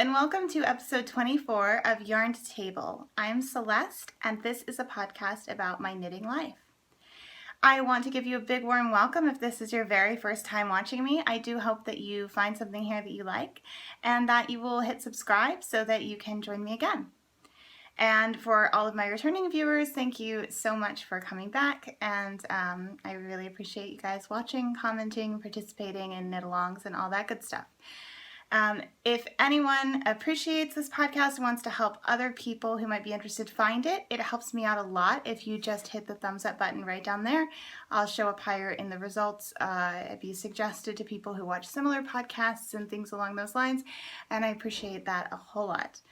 and welcome to episode 24 of Yarn to Table. I'm Celeste, and this is a podcast about my knitting life. I want to give you a big warm welcome if this is your very first time watching me. I do hope that you find something here that you like, and that you will hit subscribe so that you can join me again. And for all of my returning viewers, thank you so much for coming back, and I really appreciate you guys watching, commenting, participating in knit-alongs and all that good stuff. If anyone appreciates this podcast and wants to help other people who might be interested find it, it helps me out a lot if you just hit the thumbs up button right down there. I'll show up higher in the results, be suggested to people who watch similar podcasts and things along those lines, and I appreciate that a whole lot.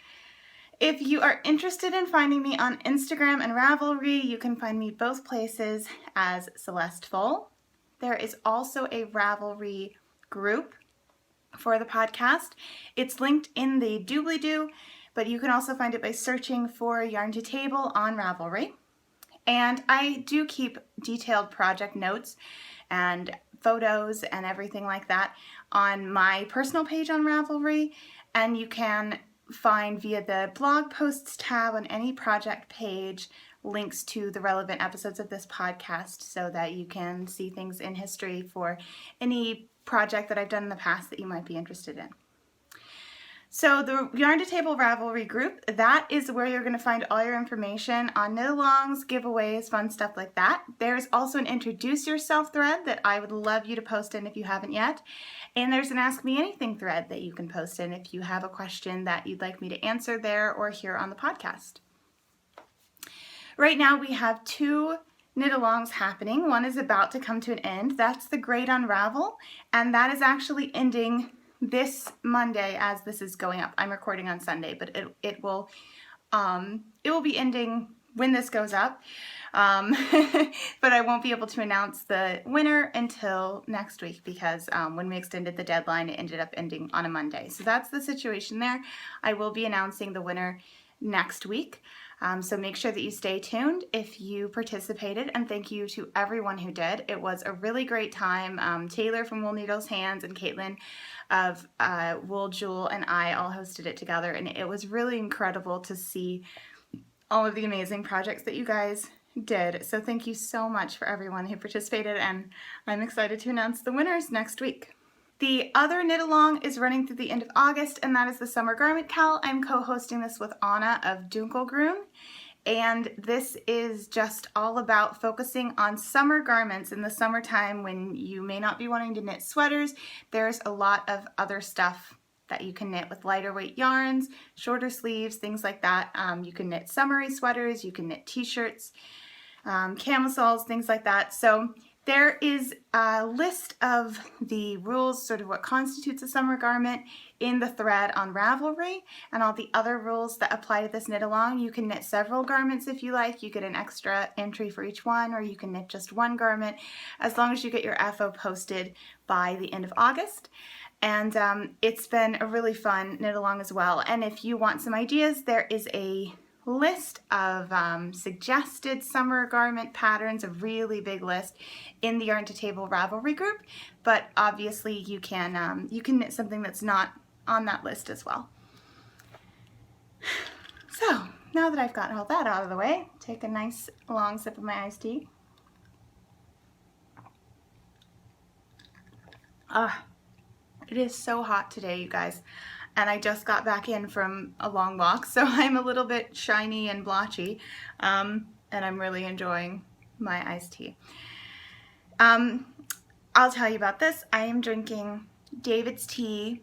If you are interested in finding me on Instagram and Ravelry, you can find me both places as Celeste Full. There is also a Ravelry group for the podcast. It's linked in the doobly-doo, but you can also find it by searching for Yarn to Table on Ravelry. And I do keep detailed project notes and photos and everything like that on my personal page on Ravelry, and you can find via the blog posts tab on any project page links to the relevant episodes of this podcast so that you can see things in history for any project that I've done in the past that you might be interested in. So the Yarn to Table Ravelry group, that is where you're going to find all your information on knit-alongs, giveaways, fun stuff like that. There's also an Introduce Yourself thread that I would love you to post in if you haven't yet. And there's an Ask Me Anything thread that you can post in if you have a question that you'd like me to answer there or here on the podcast. Right now we have two knit-alongs happening. One is about to come to an end. That's the Great Unravel, and that is actually ending this Monday as this is going up. I'm recording on Sunday, but it will be ending when this goes up. But I won't be able to announce the winner until next week because when we extended the deadline, it ended up ending on a Monday. So that's the situation there. I will be announcing the winner next week. So make sure that you stay tuned if you participated, and thank you to everyone who did. It was a really great time. Taylor from Wool Needles Hands and Caitlin of Wool Jewel and I all hosted it together, and it was really incredible to see all of the amazing projects that you guys did. So thank you so much for everyone who participated, and I'm excited to announce the winners next week. The other knit-along is running through the end of August, and that is the Summer Garment Cal. I'm co-hosting this with Anna of Dunkelgroen, and this is just all about focusing on summer garments in the summertime when you may not be wanting to knit sweaters. There's a lot of other stuff that you can knit with lighter weight yarns, shorter sleeves, things like that. You can knit summery sweaters, you can knit t-shirts, camisoles, things like that. So there is a list of the rules, sort of what constitutes a summer garment, in the thread on Ravelry, and all the other rules that apply to this knit-along. You can knit several garments if you like. You get an extra entry for each one, or you can knit just one garment, as long as you get your FO posted by the end of August. And it's been a really fun knit-along as well. And if you want some ideas, there is a list of suggested summer garment patterns, a really big list in the Yarn to Table Ravelry group, but obviously you can knit something that's not on that list as well. So now that I've got all that out of the way, take a nice long sip of my iced tea. It is so hot today, you guys. And I just got back in from a long walk, so I'm a little bit shiny and blotchy, and I'm really enjoying my iced tea. I'll tell you about this. I am drinking David's Tea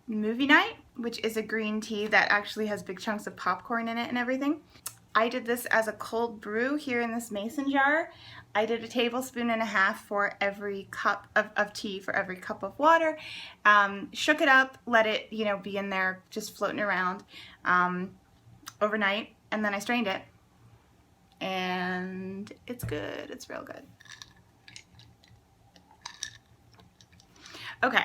Movie Night, which is a green tea that actually has big chunks of popcorn in it and everything. I did this as a cold brew here in this mason jar. I did 1.5 tablespoons for every cup of tea for every cup of water. Shook it up, let it, be in there just floating around overnight, and then I strained it. And it's good. It's real good. Okay.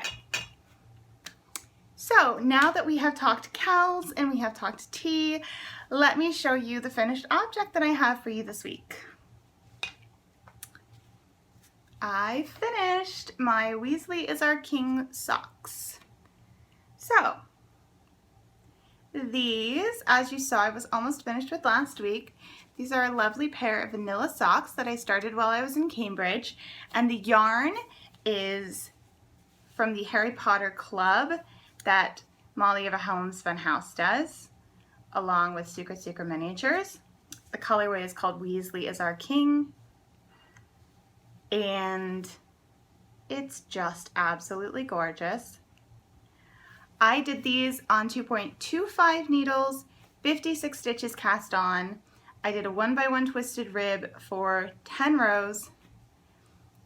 So now that we have talked cowls and we have talked tea, let me show you the finished object that I have for you this week. I finished my Weasley is Our King socks. So these, as you saw, I was almost finished with last week. These are a lovely pair of vanilla socks that I started while I was in Cambridge. And the yarn is from the Harry Potter Club that Molly of a Home's Fun House does, along with Sucre Sucre Miniatures. The colorway is called Weasley is Our King. And it's just absolutely gorgeous. I did these on 2.25 needles, 56 stitches cast on. I did a 1x1 twisted rib for 10 rows,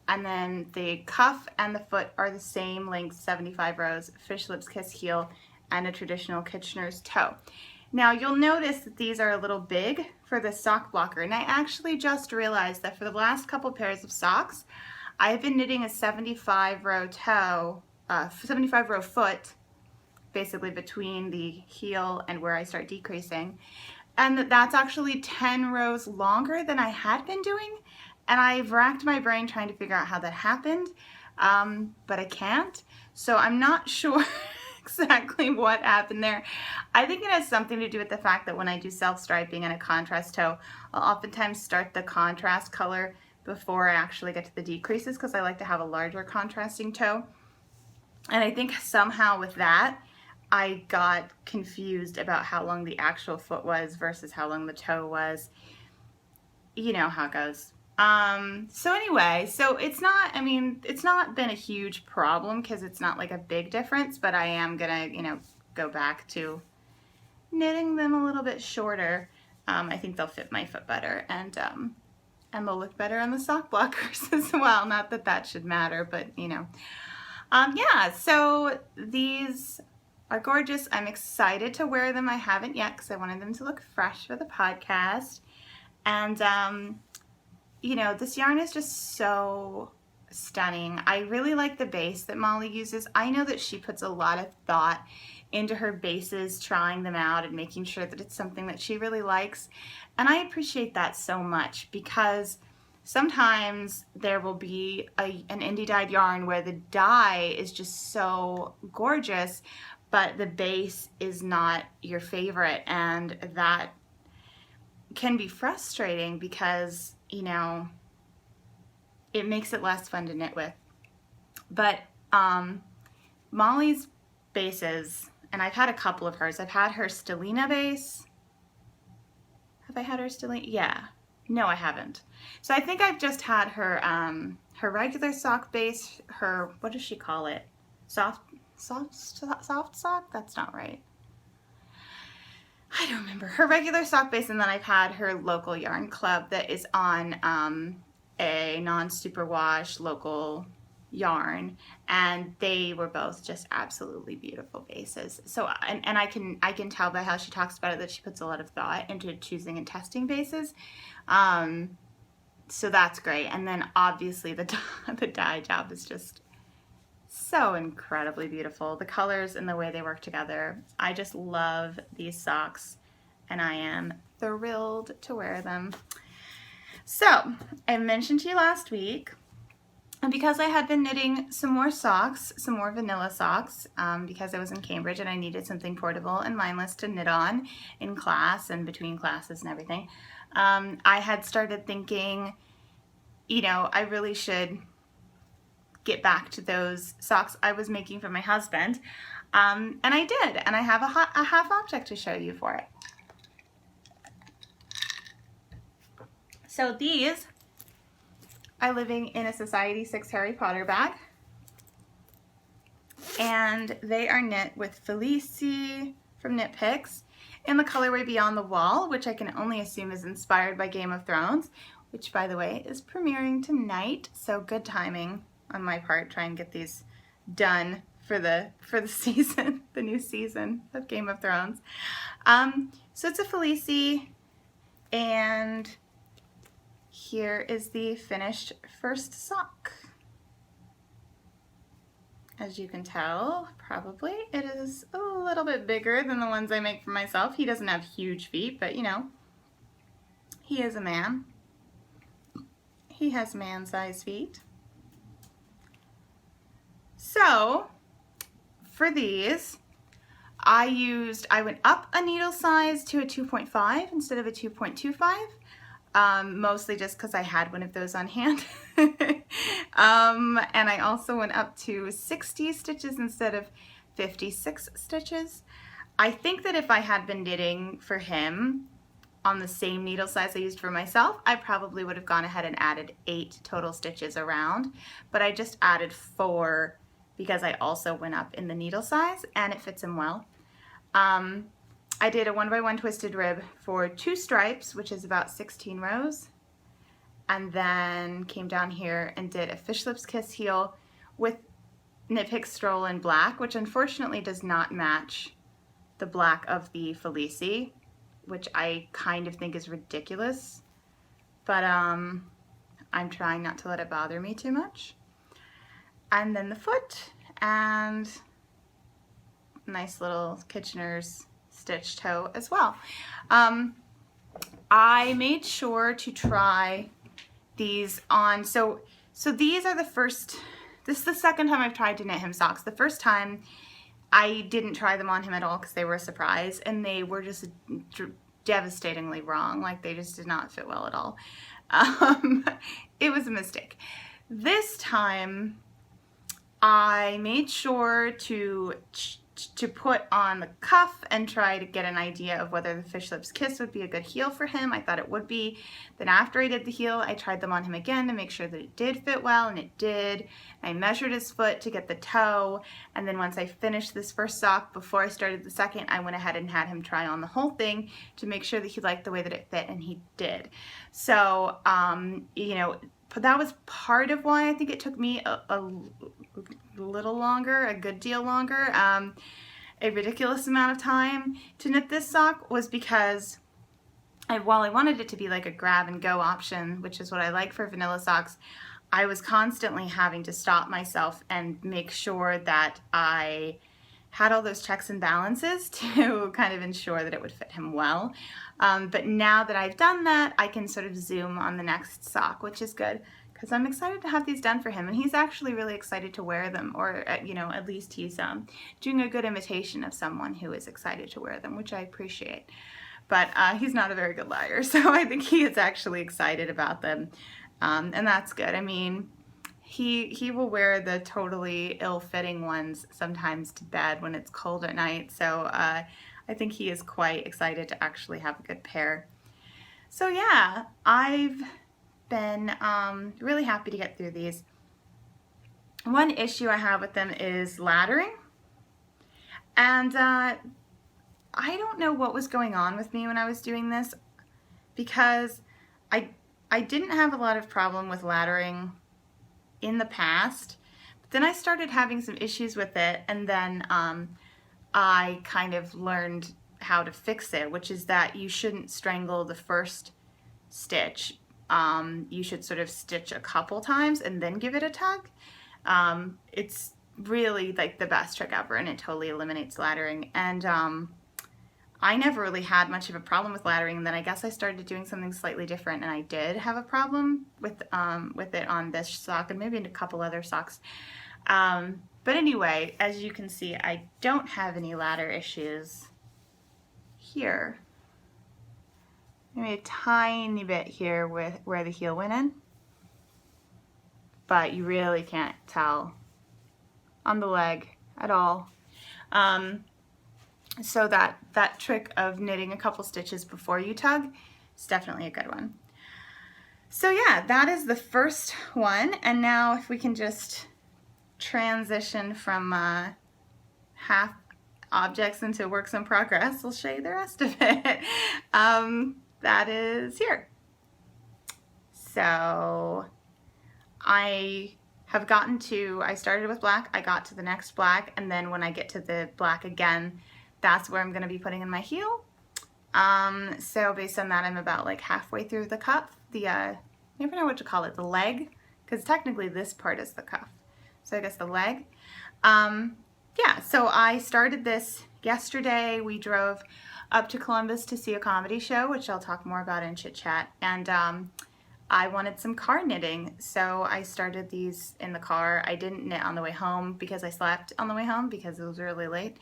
and then the cuff and the foot are the same length, 75 rows, fish lips kiss heel, and a traditional Kitchener's toe. Now you'll notice that these are a little big for the sock blocker, and I actually just realized that for the last couple pairs of socks, I've been knitting a 75 row toe, 75 row foot, basically between the heel and where I start decreasing. And that's actually 10 rows longer than I had been doing. And I've racked my brain trying to figure out how that happened, but I can't. So I'm not sure exactly what happened there. I think it has something to do with the fact that when I do self-striping and a contrast toe, I'll oftentimes start the contrast color before I actually get to the decreases because I like to have a larger contrasting toe. And I think somehow with that, I got confused about how long the actual foot was versus how long the toe was. You know how it goes. So anyway, so it's not, I mean, it's not been a huge problem because it's not like a big difference, but I am gonna, you know, go back to knitting them a little bit shorter. I think they'll fit my foot better, and they'll look better on the sock blockers as well. Not that that should matter, but you know. Yeah, so these are gorgeous. I'm excited to wear them. I haven't yet because I wanted them to look fresh for the podcast. And, you know, this yarn is just so stunning. I really like the base that Molly uses. I know that she puts a lot of thought into her bases, trying them out and making sure that it's something that she really likes. And I appreciate that so much because sometimes there will be an indie dyed yarn where the dye is just so gorgeous, but the base is not your favorite, and that can be frustrating because, you know, it makes it less fun to knit with. But Molly's bases, and I've had a couple of hers. I've had her Stellina base. Have I had her Stellina? Yeah. No, I haven't. So I think I've just had her her regular sock base, her, what does she call it? Soft sock? That's not right. I don't remember. Her regular sock base, and then I've had her local yarn club that is on a non-superwash local yarn, and they were both just absolutely beautiful bases. So and I can tell by how she talks about it that she puts a lot of thought into choosing and testing bases. So that's great. And then obviously the dye job is just so incredibly beautiful. The colors and the way they work together. I just love these socks, and I am thrilled to wear them. So I mentioned to you last week, and because I had been knitting some more socks, some more vanilla socks, because I was in Cambridge and I needed something portable and mindless to knit on in class and between classes and everything, I had started thinking, you know, I really should get back to those socks I was making for my husband, and I did, and I have a half object to show you for it. So these are living in a Society 6 Harry Potter bag, and they are knit with Felici from Knit Picks in the colorway Beyond the Wall, which I can only assume is inspired by Game of Thrones, which by the way is premiering tonight, so good timing on my part, try and get these done for the season, the new season of Game of Thrones. So it's a Felici, and here is the finished first sock. As you can tell, probably, it is a little bit bigger than the ones I make for myself. He doesn't have huge feet, but you know, he is a man. He has man-sized feet. So, for these, I went up a needle size to a 2.5 instead of a 2.25, mostly just because I had one of those on hand. And I also went up to 60 stitches instead of 56 stitches. I think that if I had been knitting for him on the same needle size I used for myself, I probably would have gone ahead and added 8 total stitches around, but I just added 4 because I also went up in the needle size and it fits him well. I did a 1x1 twisted rib for 2 stripes, which is about 16 rows, and then came down here and did a fish lips kiss heel with Knit Pick Stroll in black, which unfortunately does not match the black of the Felici, which I kind of think is ridiculous, but I'm trying not to let it bother me too much. And then the foot, and nice little Kitchener's stitch toe as well. I made sure to try these on, so these are the first, this is the second time I've tried to knit him socks. The first time I didn't try them on him at all because they were a surprise, and they were just devastatingly wrong. Like, they just did not fit well at all. It was a mistake. This time I made sure to put on the cuff and try to get an idea of whether the fish lips kiss would be a good heel for him. I thought it would be. Then after I did the heel, I tried them on him again to make sure that it did fit well, and it did. I measured his foot to get the toe, and then once I finished this first sock, before I started the second, I went ahead and had him try on the whole thing to make sure that he liked the way that it fit, and he did. So, you know, that was part of why I think it took me a little longer, a good deal longer, a ridiculous amount of time to knit this sock, was because while I wanted it to be like a grab and go option, which is what I like for vanilla socks, I was constantly having to stop myself and make sure that I had all those checks and balances to kind of ensure that it would fit him well. But now that I've done that, I can sort of zoom on the next sock, which is good, because I'm excited to have these done for him, and he's actually really excited to wear them, or you know, at least he's doing a good imitation of someone who is excited to wear them, which I appreciate. But he's not a very good liar, so I think he is actually excited about them, and that's good. I mean, he will wear the totally ill-fitting ones sometimes to bed when it's cold at night, so I think he is quite excited to actually have a good pair. So yeah, I've been really happy to get through these. One issue I have with them is laddering, and I don't know what was going on with me when I was doing this, because I didn't have a lot of problem with laddering in the past, but then I started having some issues with it, and then I kind of learned how to fix it, which is that you shouldn't strangle the first stitch. You should sort of stitch a couple times and then give it a tug. It's really like the best trick ever, and it totally eliminates laddering. And I never really had much of a problem with laddering, and then I guess I started doing something slightly different, and I did have a problem with it on this sock and maybe in a couple other socks. But anyway, as you can see, I don't have any ladder issues here. Maybe a tiny bit here with where the heel went in, but you really can't tell on the leg at all. So that trick of knitting a couple stitches before you tug is definitely a good one. So yeah, that is the first one, and now if we can just transition from half objects into works in progress, I'll show you the rest of it. That is here. So I started with black, I got to the next black, and then when I get to the black again, that's where I'm going to be putting in my heel. So based on that, I'm about like halfway through the cuff, I never know what to call it, the leg, because technically this part is the cuff. So I guess the leg. Yeah, so I started this yesterday. We drove up to Columbus to see a comedy show, which I'll talk more about in Chit Chat, and I wanted some car knitting, so I started these in the car. I didn't knit on the way home because I slept on the way home because it was really late.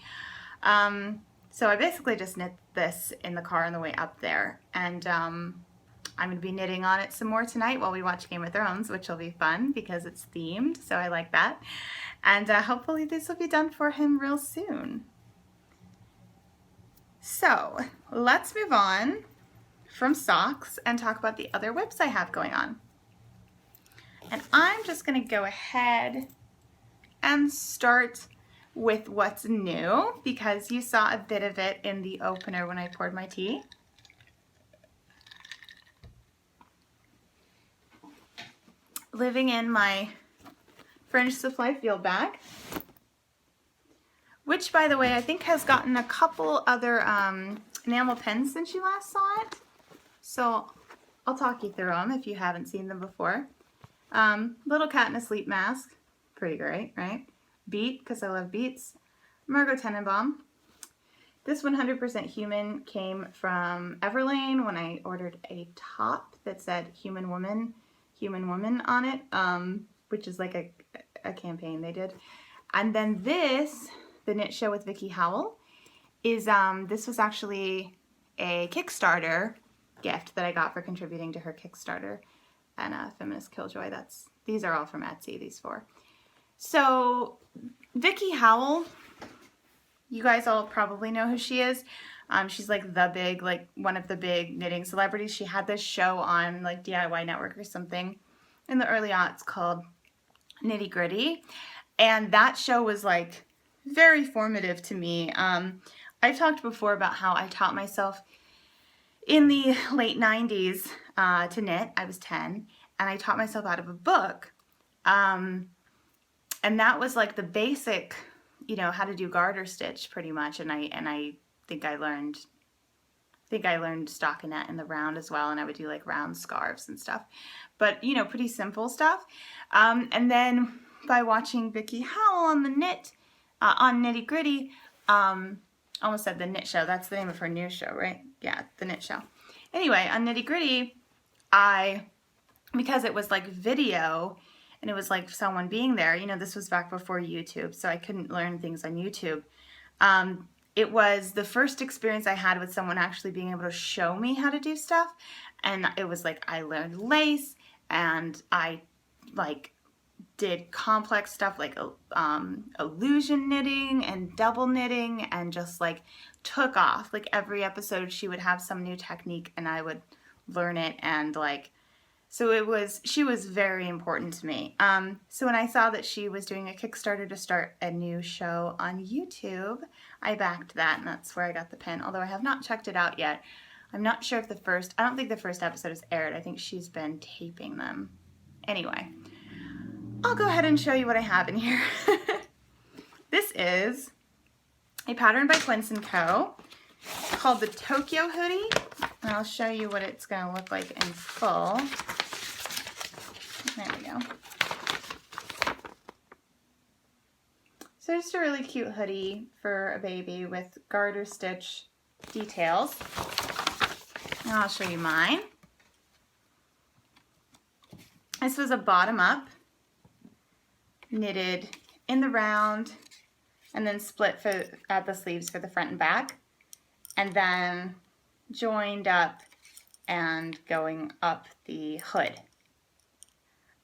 So I basically just knit this in the car on the way up there, and I'm going to be knitting on it some more tonight while we watch Game of Thrones, which will be fun because it's themed, so I like that. And hopefully this will be done for him real soon. So let's move on from socks and talk about the other whips I have going on. And I'm just going to go ahead and start with what's new because you saw a bit of it in the opener when I poured my tea. Living in my Fringe Supply field bag, which by the way I think has gotten a couple other enamel pins since you last saw it. So I'll talk you through them if you haven't seen them before. Little cat in a sleep mask, pretty great, right? Beet, because I love beets. Margot Tenenbaum. This 100% human came from Everlane when I ordered a top that said human woman on it, which is like a campaign they did. And then this, the Knit Show with Vicky Howell, is this was actually a Kickstarter gift that I got for contributing to her Kickstarter and Feminist Killjoy. These are all from Etsy, these four. So Vicky Howell, you guys all probably know who she is. She's like one of the big knitting celebrities. She had this show on like DIY Network or something in the early aughts called Nitty Gritty. And that show was like very formative to me. I've talked before about how I taught myself in the late 90s to knit. I was 10 and I taught myself out of a book. And that was like the basic, how to do garter stitch pretty much. And I think I learned stockinette in the round as well. And I would do like round scarves and stuff, but pretty simple stuff. And then by watching Vicky Howell on on Nitty Gritty, almost said the Knit Show. That's the name of her new show, right? Yeah, the Knit Show. Anyway, on Nitty Gritty, because it was like video and it was like someone being there, this was back before YouTube, so I couldn't learn things on YouTube. It was the first experience I had with someone actually being able to show me how to do stuff. And it was like I learned lace and I like did complex stuff like illusion knitting and double knitting and just like took off. Like every episode she would have some new technique and I would learn it, and like she was very important to me. So when I saw that she was doing a Kickstarter to start a new show on YouTube, I backed that, and that's where I got the pin, although I have not checked it out yet. I'm not sure if I don't think the first episode is aired. I think she's been taping them. Anyway, I'll go ahead and show you what I have in here. This is a pattern by Quince & Co. called the Tokyo Hoodie, and I'll show you what it's going to look like in full. There we go. So just a really cute hoodie for a baby with garter stitch details. And I'll show you mine. This was a bottom up, knitted in the round, and then split at the sleeves for the front and back, and then joined up and going up the hood.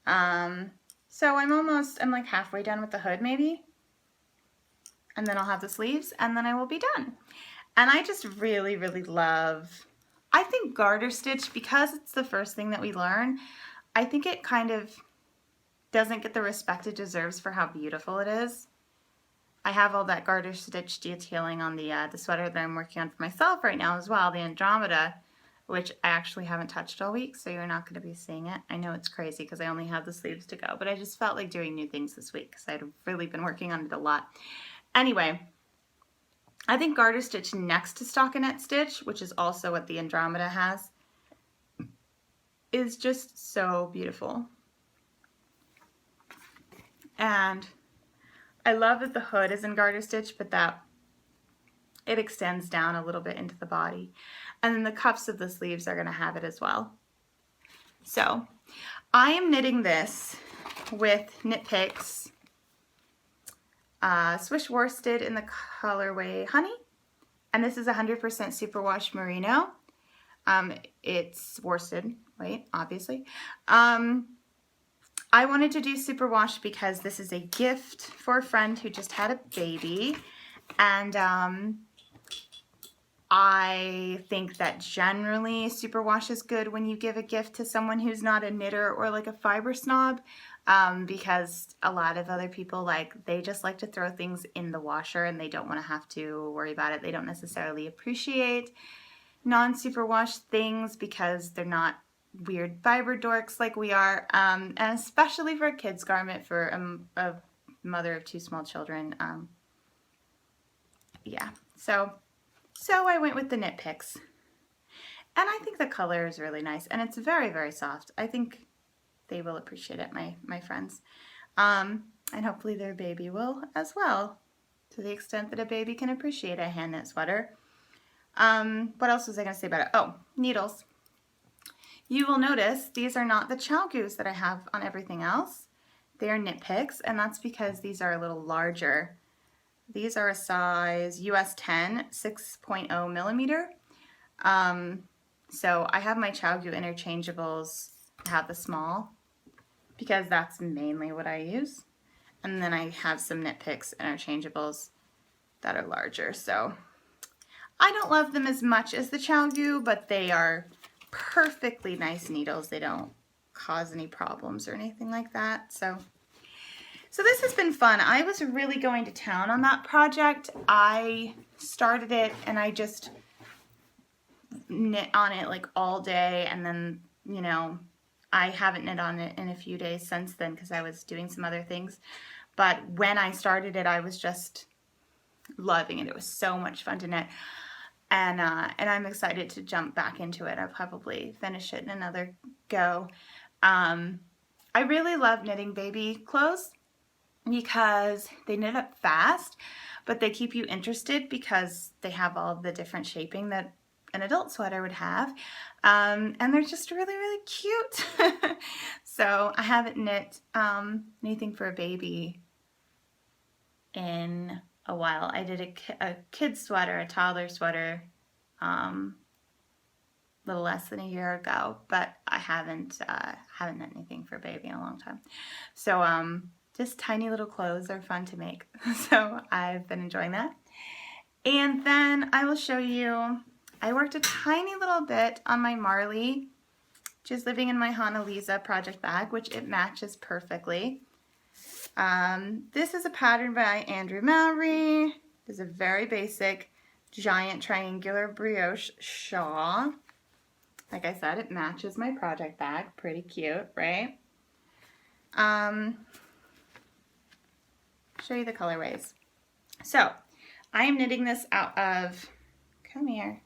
So I'm like halfway done with the hood maybe, and then I'll have the sleeves and then I will be done. And I just really, really love, I think garter stitch, because it's the first thing that we learn, I think it kind of doesn't get the respect it deserves for how beautiful it is. I have all that garter stitch detailing on the sweater that I'm working on for myself right now as well, the Andromeda, which I actually haven't touched all week, so you're not going to be seeing it. I know it's crazy because I only have the sleeves to go, but I just felt like doing new things this week because I'd really been working on it a lot. Anyway, I think garter stitch next to stockinette stitch, which is also what the Andromeda has, is just so beautiful. And I love that the hood is in garter stitch, but that it extends down a little bit into the body. And then the cuffs of the sleeves are going to have it as well. So I am knitting this with Knit Picks Swish worsted in the colorway Honey. And this is 100% superwash merino. It's worsted, right, obviously. I wanted to do superwash because this is a gift for a friend who just had a baby. And I think that generally superwash is good when you give a gift to someone who's not a knitter or like a fiber snob, because a lot of other people, they just like to throw things in the washer and they don't want to have to worry about it. They don't necessarily appreciate non-superwash things because they're not weird fiber dorks like we are, and especially for a kid's garment for a mother of 2 small children. Yeah, so I went with the knit picks, and I think the color is really nice, and it's very, very soft. I think they will appreciate it, my friends, and hopefully their baby will as well, to the extent that a baby can appreciate a hand knit sweater. What else was I going to say about it? Oh, needles. You will notice these are not the chalgoos that I have on everything else. They are knit picks, and that's because these are a little larger. These are a size US 10, 6.0 millimeter. So I have my chalgoo interchangeables have the small because that's mainly what I use. And then I have some knit picks interchangeables that are larger. So I don't love them as much as the chalgoo, but they are perfectly nice needles. They don't cause any problems or anything like that. So this has been fun. I was really going to town on that project. I started it and I just knit on it like all day, and then, you know, I haven't knit on it in a few days since then because I was doing some other things. But when I started it, I was just loving it. It was so much fun to knit. And I'm excited to jump back into it. I'll probably finish it in another go. I really love knitting baby clothes because they knit up fast, but they keep you interested because they have all the different shaping that an adult sweater would have. And they're just really, really cute. So I haven't knit anything for a baby in a while. I did a kid sweater, a toddler sweater, a little less than a year ago, but I haven't knit anything for a baby in a long time. So just tiny little clothes are fun to make. So I've been enjoying that. And then I will show you, I worked a tiny little bit on my Marley, which is living in my Hana Lisa project bag, which it matches perfectly. This is a pattern by Andrew Mowry. This is a very basic giant triangular brioche shawl. Like I said, it matches my project bag. Pretty cute, right? Show you the colorways. So I am knitting this out of, come here.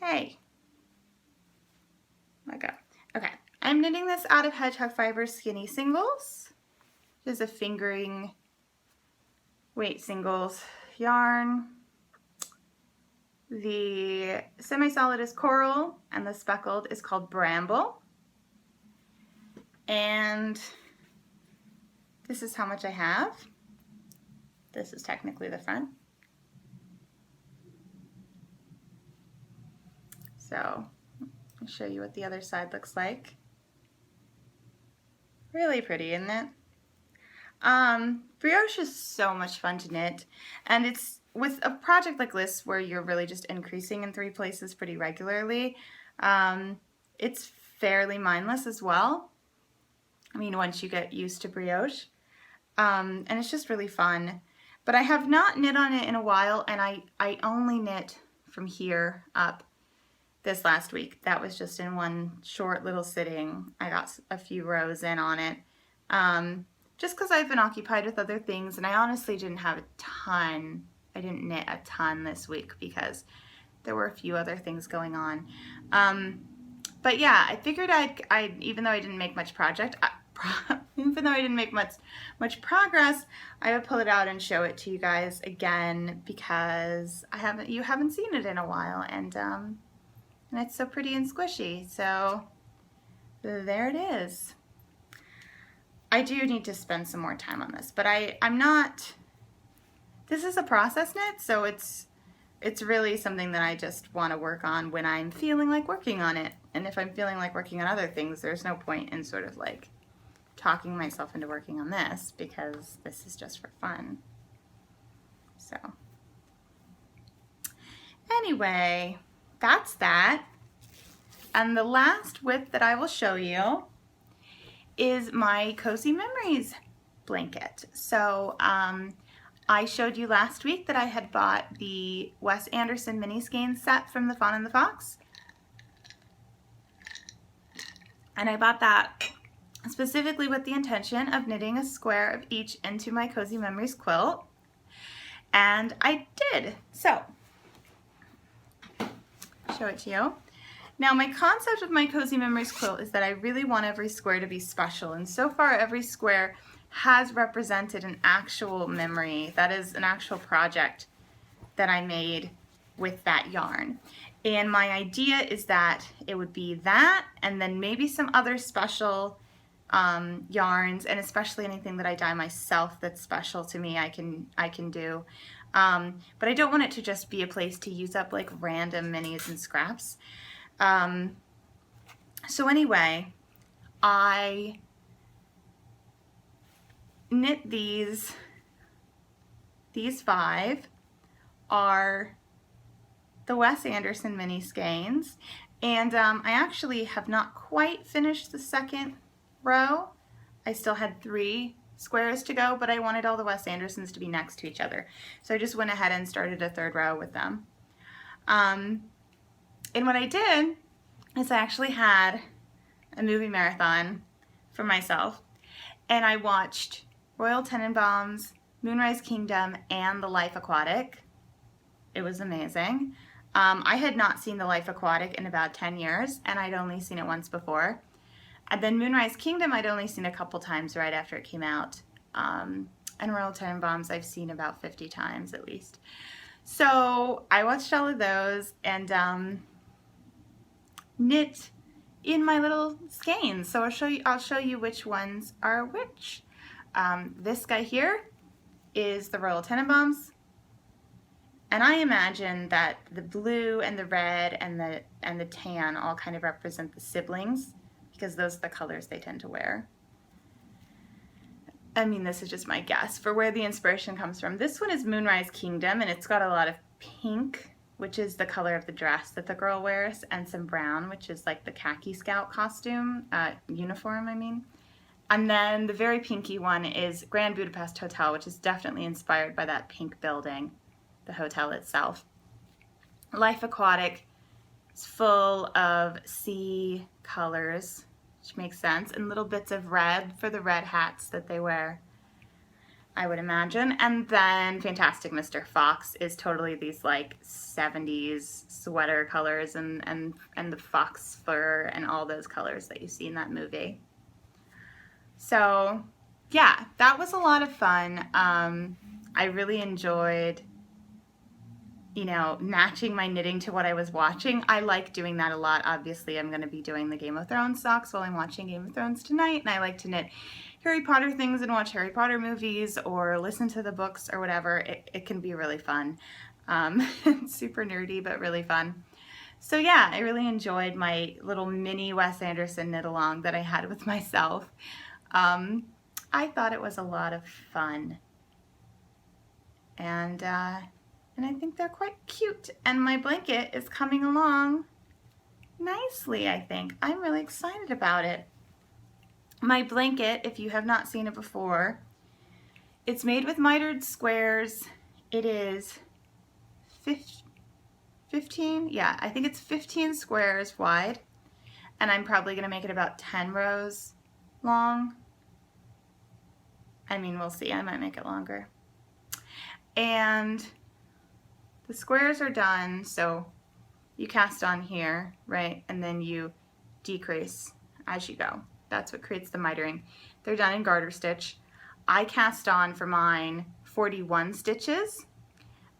Hey. Let go. Okay. I'm knitting this out of Hedgehog Fiber Skinny Singles. This is a fingering weight singles yarn. The semi-solid is Coral and the speckled is called Bramble. And this is how much I have. This is technically the front. So I'll show you what the other side looks like. Really pretty, isn't it? Brioche is so much fun to knit, and it's with a project like this where you're really just increasing in 3 places pretty regularly. It's fairly mindless as well. I mean, once you get used to brioche, and it's just really fun. But I have not knit on it in a while, and I only knit from here up this last week. That was just in one short little sitting. I got a few rows in on it. Just because I've been occupied with other things, and I honestly didn't have a ton. I didn't knit a ton this week because there were a few other things going on. But yeah, I figured even though I didn't make much even though I didn't make much progress, I would pull it out and show it to you guys again because you haven't seen it in a while, and it's so pretty and squishy. So there it is. I do need to spend some more time on this, but I'm not, this is a process knit, so it's really something that I just want to work on when I'm feeling like working on it. And if I'm feeling like working on other things, there's no point in sort of like talking myself into working on this, because this is just for fun. So anyway, that's that. And the last whip that I will show you is my Cozy Memories blanket. So I showed you last week that I had bought the Wes Anderson mini skein set from the Fawn and the Fox. And I bought that specifically with the intention of knitting a square of each into my Cozy Memories quilt. And I did. So, show it to you. Now, my concept of my Cozy Memories quilt is that I really want every square to be special. And so far, every square has represented an actual memory. That is an actual project that I made with that yarn. And my idea is that it would be that, and then maybe some other special yarns, and especially anything that I dye myself that's special to me, I can do. But I don't want it to just be a place to use up like random minis and scraps. So anyway, I knit these 5 are the Wes Anderson mini skeins, and I actually have not quite finished the second row. I still had 3 squares to go, but I wanted all the Wes Andersons to be next to each other, so I just went ahead and started a 3rd row with them. And what I did is I actually had a movie marathon for myself, and I watched Royal Tenenbaums, Moonrise Kingdom, and The Life Aquatic. It was amazing. I had not seen The Life Aquatic in about 10 years, and I'd only seen it once before. And then Moonrise Kingdom I'd only seen a couple times right after it came out. And Royal Tenenbaums I've seen about 50 times at least. So I watched all of those and knit in my little skeins. So I'll show you which ones are which. This guy here is the Royal Tenenbaums, and I imagine that the blue and the red and the tan all kind of represent the siblings, because those are the colors they tend to wear. I mean, this is just my guess for where the inspiration comes from. This one is Moonrise Kingdom, and it's got a lot of pink, which is the color of the dress that the girl wears, and some brown, which is like the khaki scout costume, uniform, I mean. And then the very pinky one is Grand Budapest Hotel, which is definitely inspired by that pink building, the hotel itself. Life Aquatic is full of sea colors, which makes sense, and little bits of red for the red hats that they wear, I would imagine. And then Fantastic Mr. Fox is totally these like 70s sweater colors and the fox fur and all those colors that you see in that movie. So yeah, that was a lot of fun. I really enjoyed, you know, matching my knitting to what I was watching. I like doing that a lot. Obviously, I'm going to be doing the Game of Thrones socks while I'm watching Game of Thrones tonight, and I like to knit Harry Potter things and watch Harry Potter movies or listen to the books or whatever. It can be really fun. Super nerdy, but really fun. So yeah, I really enjoyed my little mini Wes Anderson knit along that I had with myself. I thought it was a lot of fun. And I think they're quite cute, and my blanket is coming along nicely, I think. I'm really excited about it. My blanket, if you have not seen it before, it's made with mitered squares. It is 15, yeah, I think it's 15 squares wide, and I'm probably going to make it about 10 rows long. I mean, we'll see, I might make it longer. And the squares are done, so you cast on here, right, and then you decrease as you go. That's what creates the mitering. They're done in garter stitch. I cast on for mine 41 stitches,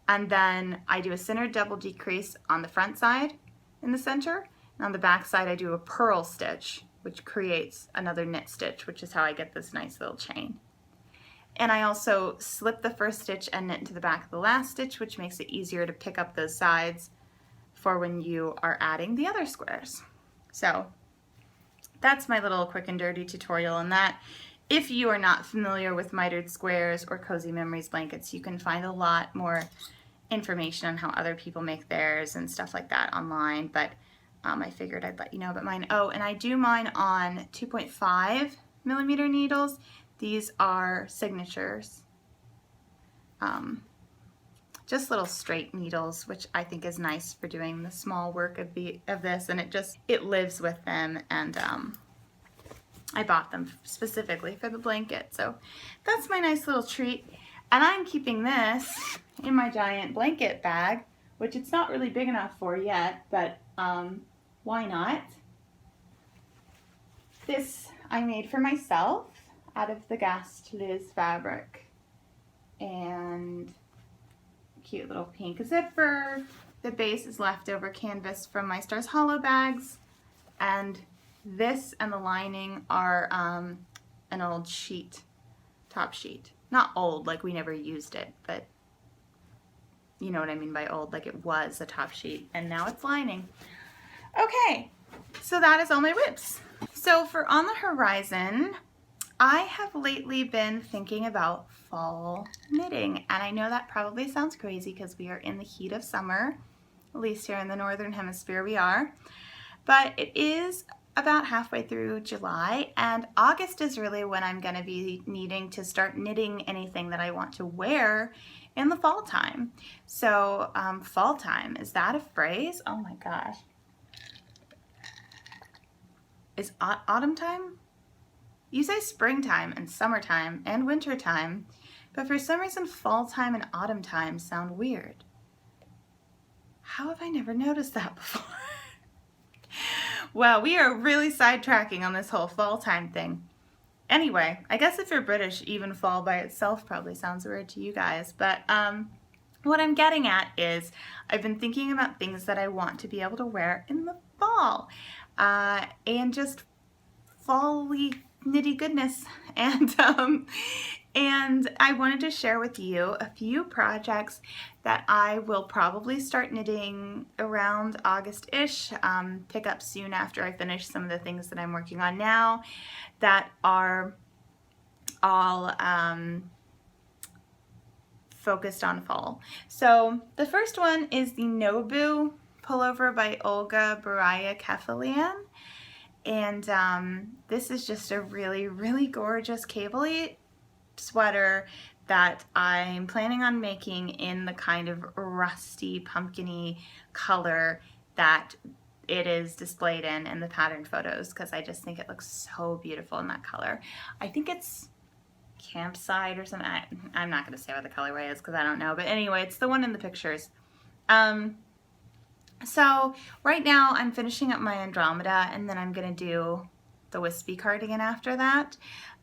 and then I do a centered double decrease on the front side in the center, and on the back side I do a purl stitch which creates another knit stitch, which is how I get this nice little chain. And I also slip the first stitch and knit into the back of the last stitch, which makes it easier to pick up those sides for when you are adding the other squares. So that's my little quick and dirty tutorial on that. If you are not familiar with mitered squares or Cozy Memories blankets, you can find a lot more information on how other people make theirs and stuff like that online, but I figured I'd let you know about mine. Oh, and I do mine on 2.5mm needles. These are signatures. Just little straight needles, which I think is nice for doing the small work of this, and it lives with them, and I bought them specifically for the blanket. So that's my nice little treat. And I'm keeping this in my giant blanket bag, which it's not really big enough for yet, but why not? This I made for myself out of the Gastleuse fabric. And cute little pink zipper. The base is leftover canvas from my Stars Hollow bags. And this and the lining are an old sheet, top sheet. Not old, like we never used it, but you know what I mean by old, like it was a top sheet and now it's lining. Okay, so that is all my whips. So for On the Horizon, I have lately been thinking about fall knitting, and I know that probably sounds crazy because we are in the heat of summer, at least here in the Northern Hemisphere we are, but it is about halfway through July, and August is really when I'm going to be needing to start knitting anything that I want to wear in the fall time. So fall time, is that a phrase? Oh my gosh. Is autumn time? You say springtime and summertime and winter time, but for some reason fall time and autumn time sound weird. How have I never noticed that before? Well, we are really sidetracking on this whole fall time thing. Anyway, I guess if you're British, even fall by itself probably sounds weird to you guys, but what I'm getting at is I've been thinking about things that I want to be able to wear in the fall, and just fall-y nitty goodness, and I wanted to share with you a few projects that I will probably start knitting around August-ish, pick up soon after I finish some of the things that I'm working on now that are all focused on fall. So the first one is the Nobu pullover by Olga Baraya Kefalian. And this is just a really, really gorgeous cable-y sweater that I'm planning on making in the kind of rusty, pumpkin-y color that it is displayed in the pattern photos, because I just think it looks so beautiful in that color. I think it's Campside or something. I'm not going to say what the colorway is because I don't know, but anyway, it's the one in the pictures. So right now I'm finishing up my Andromeda, and then I'm going to do the wispy cardigan after that.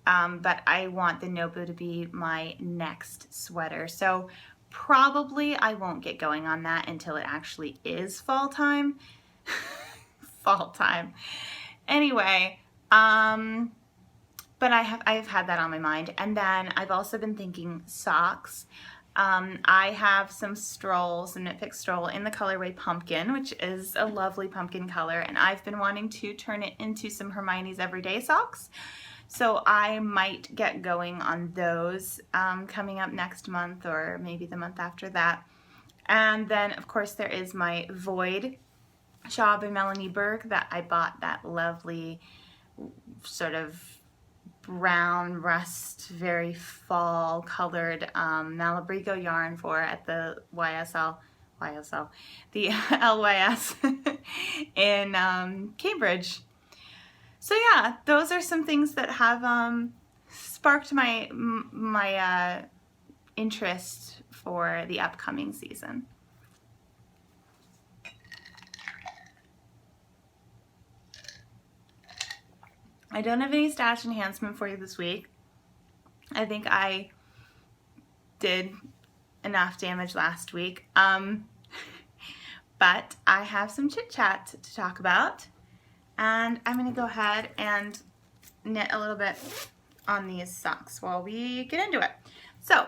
But I want the Nobu to be my next sweater. So probably I won't get going on that until it actually is fall time. Fall time. Anyway, but I've had that on my mind. And then I've also been thinking socks. I have some Knit Pick Stroll in the colorway Pumpkin, which is a lovely pumpkin color, and I've been wanting to turn it into some Hermione's Everyday socks. So I might get going on those coming up next month, or maybe the month after that. And then of course there is my Void shawl by Melanie Berg that I bought that lovely sort of brown rust, very fall colored Malabrigo yarn for at the the LYS in Cambridge. So yeah, those are some things that have sparked my interest for the upcoming season. I don't have any stash enhancement for you this week. I think I did enough damage last week. But I have some chit chat to talk about. And I'm going to go ahead and knit a little bit on these socks while we get into it. So,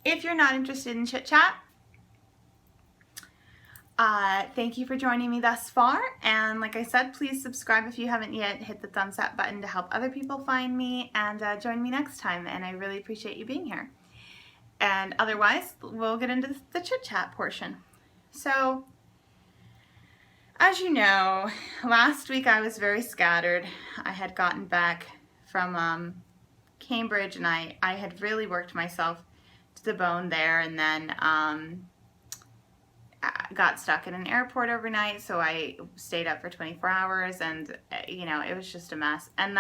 if you're not interested in Chit Chat, thank you for joining me thus far. And like I said, please subscribe if you haven't yet. Hit the thumbs up button to help other people find me, and join me next time. And I really appreciate you being here. And otherwise, we'll get into the Chit Chat portion. So, as you know, last week I was very scattered. I had gotten back from Cambridge, and I had really worked myself to the bone there, and then got stuck in an airport overnight, so I stayed up for 24 hours, and you know, it was just a mess. And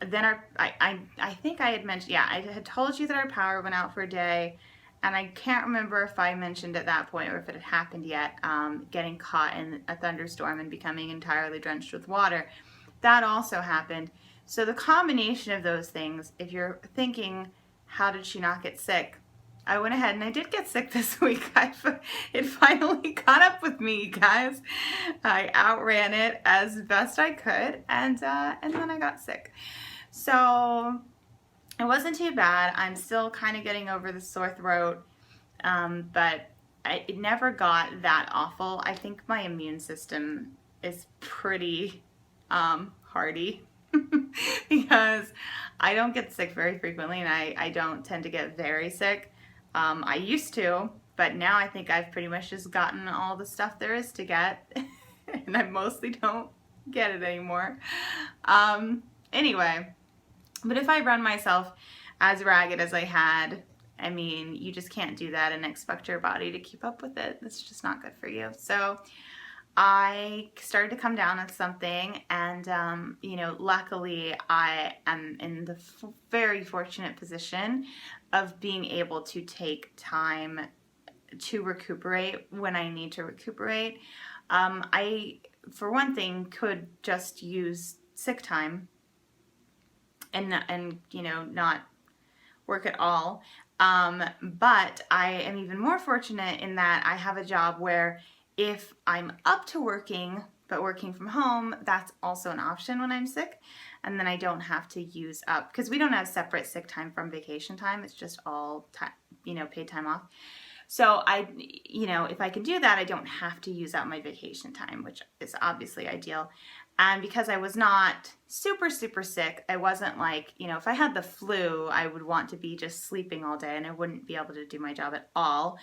then I think I had mentioned, yeah, I had told you that our power went out for a day, and I can't remember if I mentioned at that point or if it had happened yet, getting caught in a thunderstorm and becoming entirely drenched with water. That also happened. So the combination of those things, if you're thinking, how did she not get sick? I went ahead and I did get sick this week. It finally caught up with me, guys. I outran it as best I could, and then I got sick. So it wasn't too bad. I'm still kind of getting over the sore throat, but it never got that awful. I think my immune system is pretty hardy because I don't get sick very frequently, and I don't tend to get very sick. I used to, but now I think I've pretty much just gotten all the stuff there is to get, and I mostly don't get it anymore. Anyway, but if I run myself as ragged as I had, I mean, you just can't do that and expect your body to keep up with it. That's just not good for you. So I started to come down with something, and you know, luckily I am in the very fortunate position of being able to take time to recuperate when I need to recuperate. I, for one thing, could just use sick time and you know, not work at all. But I am even more fortunate in that I have a job where if I'm up to working, but working from home, that's also an option when I'm sick. And then I don't have to use up, because we don't have separate sick time from vacation time. It's just all time, you know, paid time off. So you know, if I can do that, I don't have to use up my vacation time, which is obviously ideal. And because I was not super, super sick, I wasn't like, you know, if I had the flu, I would want to be just sleeping all day and I wouldn't be able to do my job at all.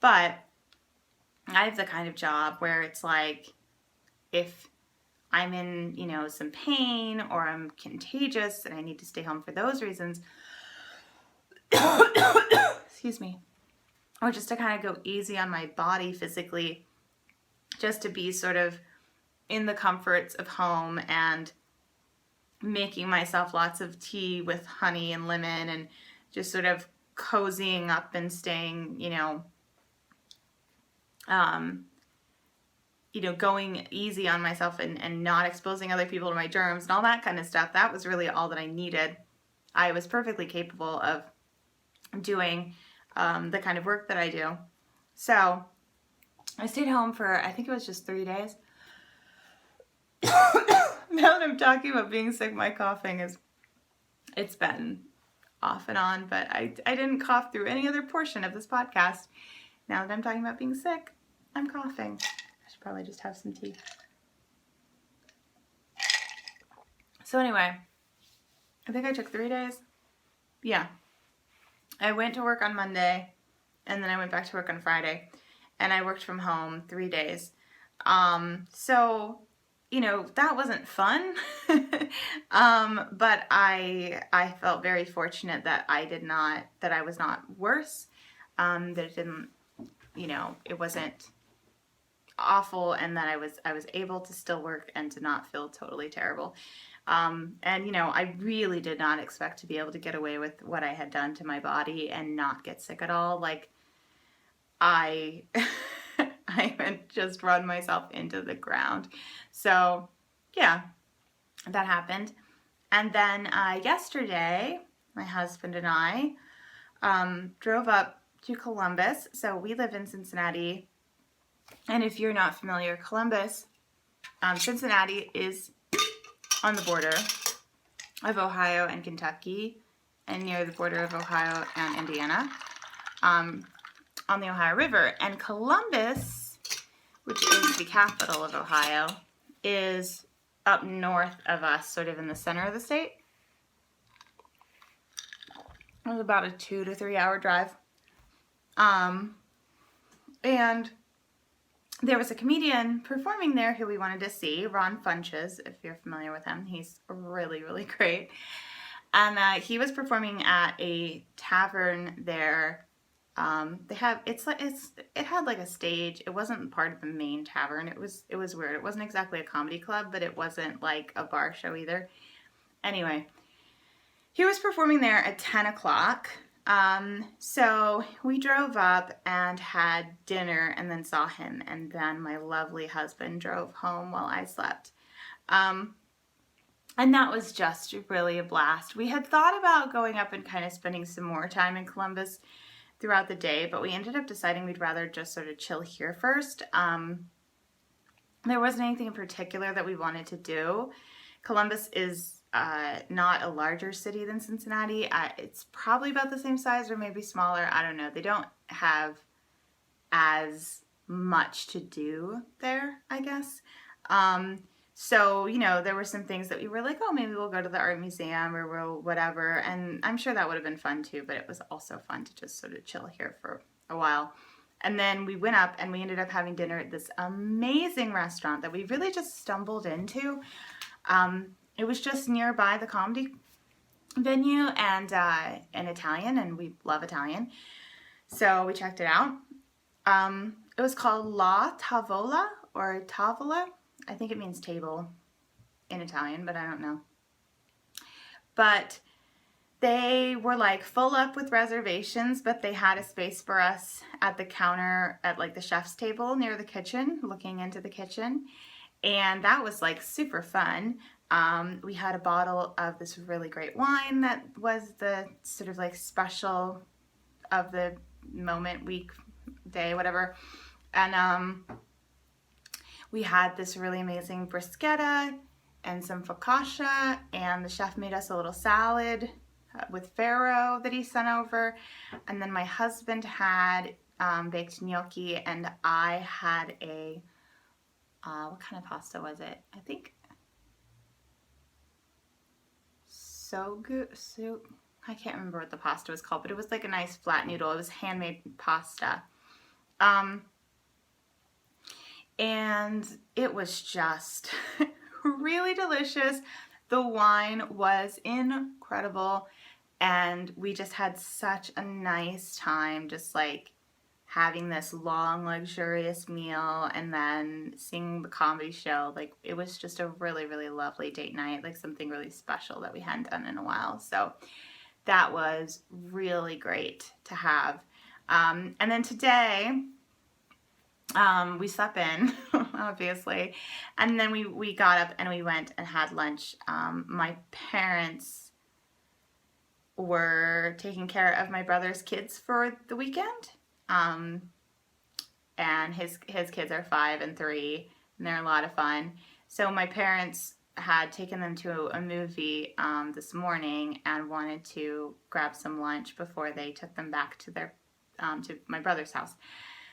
But I have the kind of job where it's like, if I'm in, you know, some pain or I'm contagious and I need to stay home for those reasons, excuse me, or just to kind of go easy on my body physically, just to be sort of in the comforts of home and making myself lots of tea with honey and lemon and just sort of cozying up and staying, you know, going easy on myself and not exposing other people to my germs and all that kind of stuff. That was really all that I needed. I was perfectly capable of doing the kind of work that I do. So I stayed home for, I think it was just 3 days. Now that I'm talking about being sick, my coughing it's been off and on, but I didn't cough through any other portion of this podcast. Now that I'm talking about being sick, I'm coughing. I should probably just have some tea. So anyway, I think I took 3 days. Yeah. I went to work on Monday, and then I went back to work on Friday, and I worked from home 3 days. So, you know, that wasn't fun, but I felt very fortunate that I was not worse, that it didn't, you know, it wasn't awful, and that I was able to still work and to not feel totally terrible. And, you know, I really did not expect to be able to get away with what I had done to my body and not get sick at all. Like, I had just run myself into the ground. So, yeah, that happened. And then yesterday, my husband and I drove up to Columbus. So we live in Cincinnati. And if you're not familiar, Columbus Cincinnati is on the border of Ohio and Kentucky, and near the border of Ohio and Indiana, on the Ohio River. And Columbus, which is the capital of Ohio, is up north of us, sort of in the center of the state. It was about a 2 to 3 hour drive. And there was a comedian performing there who we wanted to see, Ron Funches, if you're familiar with him. He's really, really great. And he was performing at a tavern there. It had like a stage. It wasn't part of the main tavern. It was weird. It wasn't exactly a comedy club, but it wasn't like a bar show either. Anyway, he was performing there at 10 o'clock. So we drove up and had dinner and then saw him, and then my lovely husband drove home while I slept. And that was just really a blast. We had thought about going up and kind of spending some more time in Columbus throughout the day, but we ended up deciding we'd rather just sort of chill here first. There wasn't anything in particular that we wanted to do. Columbus is not a larger city than Cincinnati. It's probably about the same size or maybe smaller. I don't know. They don't have as much to do there, I guess. So, you know, there were some things that we were like, oh, maybe we'll go to the art museum or we'll whatever. And I'm sure that would have been fun too, but it was also fun to just sort of chill here for a while. And then we went up and we ended up having dinner at this amazing restaurant that we really just stumbled into. It was just nearby the comedy venue and Italian, and we love Italian. So we checked it out. It was called La Tavola or Tavola. I think it means table in Italian, but I don't know. But they were like full up with reservations, but they had a space for us at the counter at like the chef's table near the kitchen, looking into the kitchen. And that was like super fun. We had a bottle of this really great wine that was the sort of like special of the moment, week, day, whatever. And we had this really amazing bruschetta and some focaccia, and the chef made us a little salad with farro that he sent over. And then my husband had baked gnocchi, and I had a, what kind of pasta was it? I think I can't remember what the pasta was called, but it was like a nice flat noodle. It was handmade pasta. And it was just really delicious. The wine was incredible, and we just had such a nice time just like having this long, luxurious meal and then seeing the comedy show. Like, it was just a really, really lovely date night, like something really special that we hadn't done in a while. So that was really great to have. And then today, we slept in, obviously, and then we got up and we went and had lunch. My parents were taking care of my brother's kids for the weekend. And his kids are 5 and 3, and they're a lot of fun. So my parents had taken them to a movie this morning and wanted to grab some lunch before they took them back to their to my brother's house.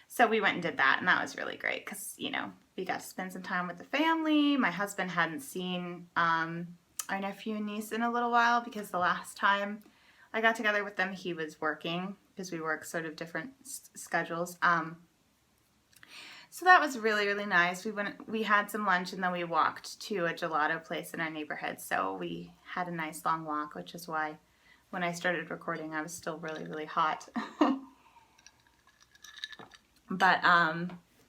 So we went and did that, and that was really great because, you know, we got to spend some time with the family. My husband hadn't seen our nephew and niece in a little while because the last time I got together with them, he was working because we work sort of different schedules. So that was really, really nice. We had some lunch, and then we walked to a gelato place in our neighborhood. So we had a nice long walk, which is why when I started recording, I was still really, really hot. But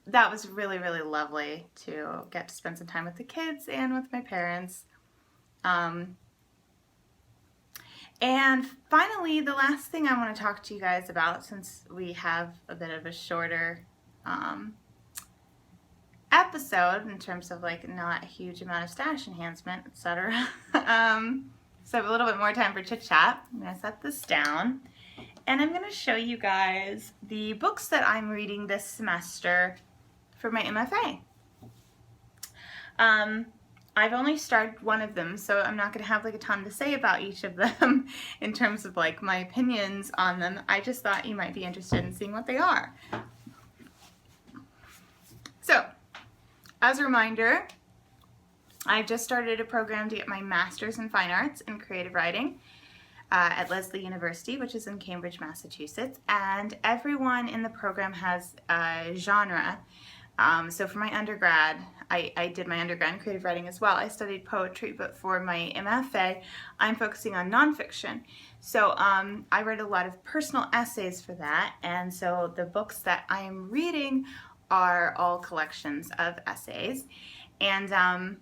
that was really, really lovely to get to spend some time with the kids and with my parents. And finally, the last thing I want to talk to you guys about, since we have a bit of a shorter episode in terms of like not a huge amount of stash enhancement, etc. So I have a little bit more time for chit chat. I'm going to set this down, and I'm going to show you guys the books that I'm reading this semester for my MFA. I've only started one of them, so I'm not going to have like a ton to say about each of them in terms of like my opinions on them. I just thought you might be interested in seeing what they are. So, as a reminder, I've just started a program to get my master's in fine arts in creative writing at Lesley University, which is in Cambridge, Massachusetts, and everyone in the program has a genre. So for my undergrad, I did my undergrad in creative writing as well. I studied poetry, but for my MFA, I'm focusing on nonfiction. So I read a lot of personal essays for that, and so the books that I am reading are all collections of essays. And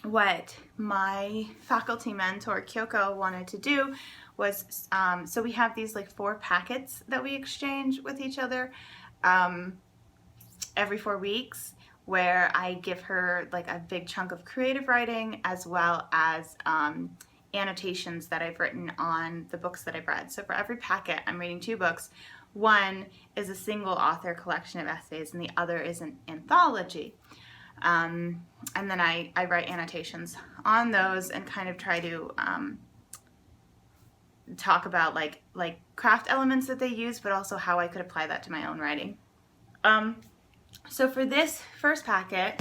what my faculty mentor, Kyoko, wanted to do was, so we have these like 4 packets that we exchange with each other every 4 weeks, where I give her like a big chunk of creative writing as well as annotations that I've written on the books that I've read. So for every packet, I'm reading 2 books. One is a single author collection of essays and the other is an anthology. And then I write annotations on those and kind of try to talk about like craft elements that they use, but also how I could apply that to my own writing. So for this first packet,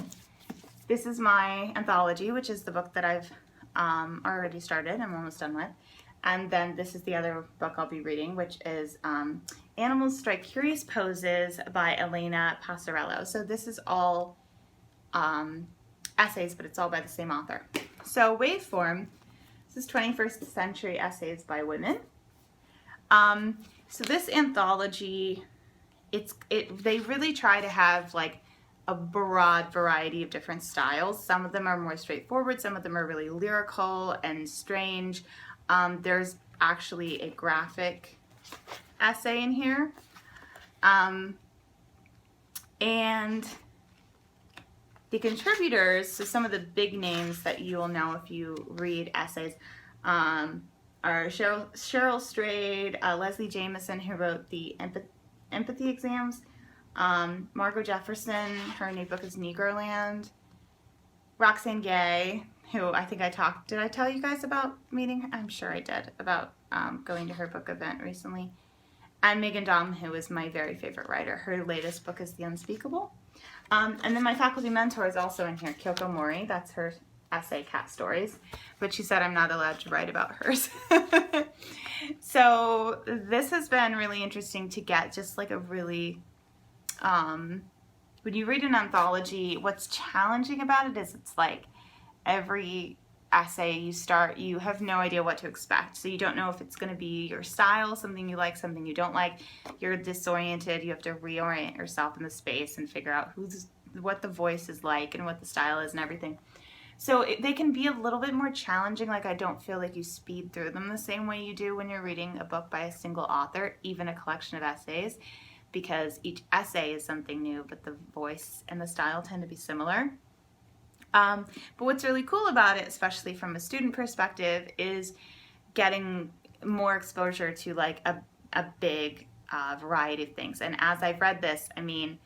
this is my anthology, which is the book that I've already started, I'm almost done with. And then this is the other book I'll be reading, which is Animals Strike Curious Poses by Elena Passarello. So this is all essays, but it's all by the same author. So Waveform, this is 21st Century Essays by Women. So this anthology, they really try to have like a broad variety of different styles. Some of them are more straightforward, some of them are really lyrical and strange. There's actually a graphic essay in here. And the contributors, so some of the big names that you will know if you read essays, are Cheryl Strayed, Leslie Jamison, who wrote the Empathy Exams, Margot Jefferson, her new book is Negroland, Roxane Gay, who I think did I tell you guys about meeting her? I'm sure I did, about going to her book event recently. And Megan Daum, who is my very favorite writer. Her latest book is The Unspeakable. And then my faculty mentor is also in here, Kyoko Mori. That's her essay, Cat Stories. But she said I'm not allowed to write about hers. So this has been really interesting to get just like a really, when you read an anthology, what's challenging about it is it's like every essay you start, you have no idea what to expect. So you don't know if it's going to be your style, something you like, something you don't like. You're disoriented. You have to reorient yourself in the space and figure out what the voice is like and what the style is and everything. So they can be a little bit more challenging. Like I don't feel like you speed through them the same way you do when you're reading a book by a single author, even a collection of essays, because each essay is something new, but the voice and the style tend to be similar. But what's really cool about it, especially from a student perspective, is getting more exposure to like a big variety of things. And as I've read this, I mean,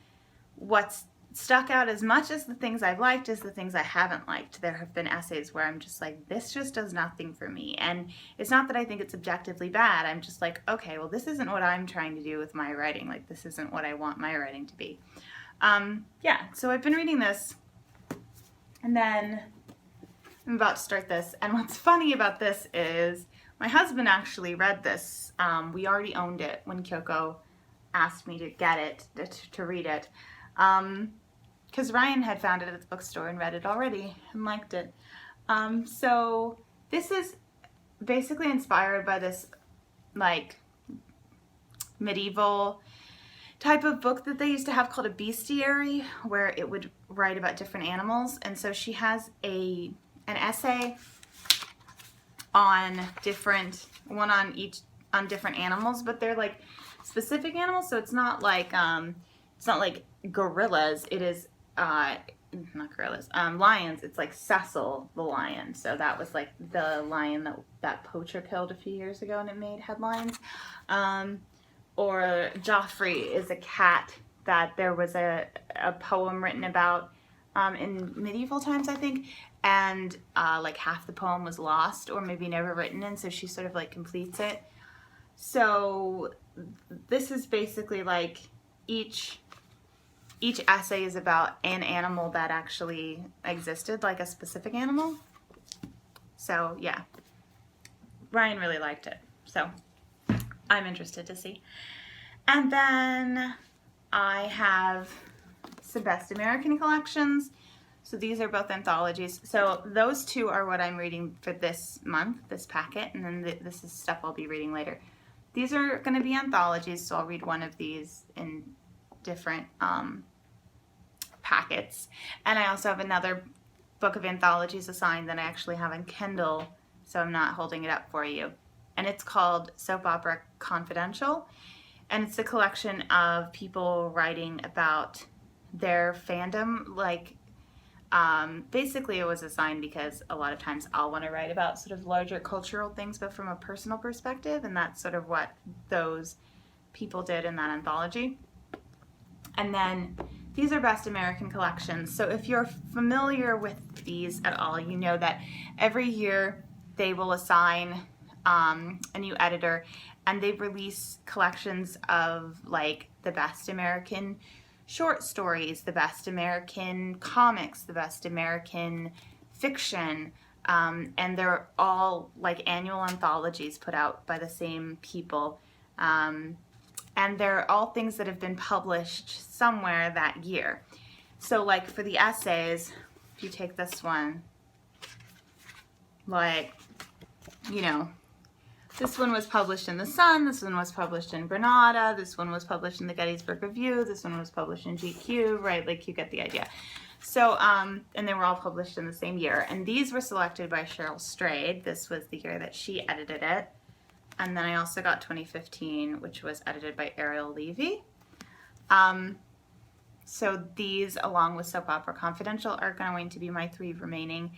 what's stuck out as much as the things I've liked as the things I haven't liked. There have been essays where I'm just like, this just does nothing for me. And it's not that I think it's objectively bad. I'm just like, okay, well, this isn't what I'm trying to do with my writing. Like, this isn't what I want my writing to be. Yeah, so I've been reading this. And then I'm about to start this. And what's funny about this is my husband actually read this. We already owned it when Kyoko asked me to get it, to read it. Because Ryan had found it at the bookstore and read it already and liked it. So this is basically inspired by this like medieval type of book that they used to have called a bestiary, where it would write about different animals. And so she has an essay on different animals, but they're like specific animals. So it's not like gorillas. It is not gorillas, lions. It's like Cecil the lion. So that was like the lion that poacher killed a few years ago and it made headlines. Or Joffrey is a cat that there was a poem written about in medieval times, I think, and like half the poem was lost or maybe never written, and so she sort of like completes it. So this is basically like each essay is about an animal that actually existed, like a specific animal. So yeah, Ryan really liked it, so I'm interested to see. And then I have some Best American collections. So these are both anthologies. So those two are what I'm reading for this month, this packet, and then this is stuff I'll be reading later. These are going to be anthologies, so I'll read one of these in different packets. And I also have another book of anthologies assigned that I actually have on Kindle, so I'm not holding it up for you. And it's called Soap Opera Confidential. And it's a collection of people writing about their fandom. Like, basically it was assigned because a lot of times I'll want to write about sort of larger cultural things, but from a personal perspective, and that's sort of what those people did in that anthology. And then these are Best American collections. So if you're familiar with these at all, you know that every year they will assign a new editor, and they release collections of like the Best American short stories, the Best American comics, the Best American fiction, and they're all like annual anthologies put out by the same people. And they're all things that have been published somewhere that year. So like for the essays, if you take this one, like, you know, this one was published in The Sun, this one was published in Granada, this one was published in the Gettysburg Review, this one was published in GQ, right? Like, you get the idea. So, and they were all published in the same year. And these were selected by Cheryl Strayed. This was the year that she edited it. And then I also got 2015, which was edited by Ariel Levy. So these, along with Soap Opera Confidential, are going to be my 3 remaining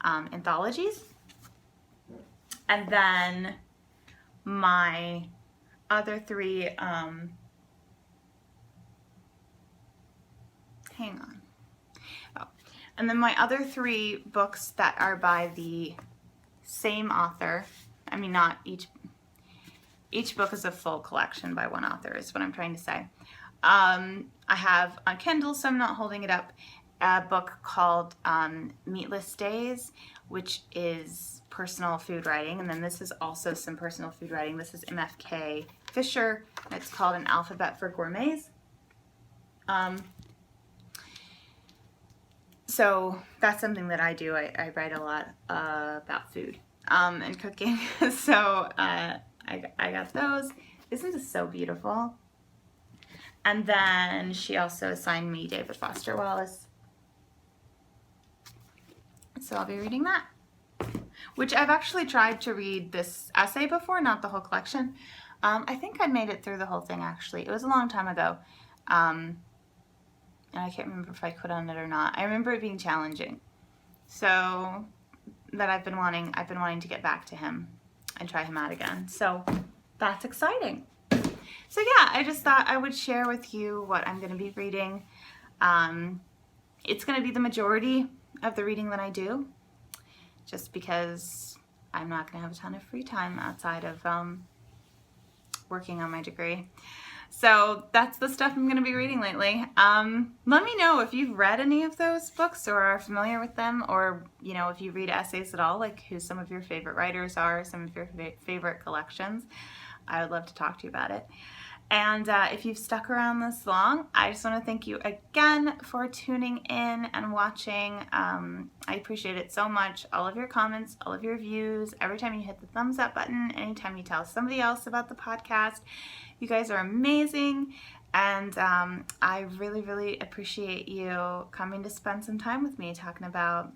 anthologies. And then my other 3, hang on. Oh. And then my other 3 books that are by the same author, I mean, not each book is a full collection by one author, is what I'm trying to say. I have on Kindle, so I'm not holding it up, a book called Meatless Days, which is personal food writing, and then this is also some personal food writing. This is MFK Fisher, and it's called An Alphabet for Gourmets. So that's something that I do. I write a lot about food and cooking. So I got those. Isn't this so beautiful? And then she also assigned me David Foster Wallace. So I'll be reading that, which I've actually tried to read this essay before, not the whole collection. I think I made it through the whole thing, actually. It was a long time ago. And I can't remember if I quit on it or not. I remember it being challenging. So that I've been wanting to get back to him and try him out again. So that's exciting. So yeah, I just thought I would share with you what I'm going to be reading. It's going to be the majority of the reading that I do, just because I'm not going to have a ton of free time outside of working on my degree. So that's the stuff I'm going to be reading lately. Let me know if you've read any of those books or are familiar with them, or, you know, if you read essays at all, like who some of your favorite writers are, some of your favorite collections. I would love to talk to you about it. And if you've stuck around this long, I just want to thank you again for tuning in and watching. I appreciate it so much. All of your comments, all of your views, every time you hit the thumbs up button, anytime you tell somebody else about the podcast. You guys are amazing. And I really, really appreciate you coming to spend some time with me talking about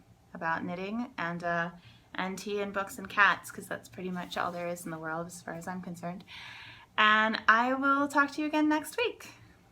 knitting and tea and books and cats, because that's pretty much all there is in the world as far as I'm concerned. And I will talk to you again next week.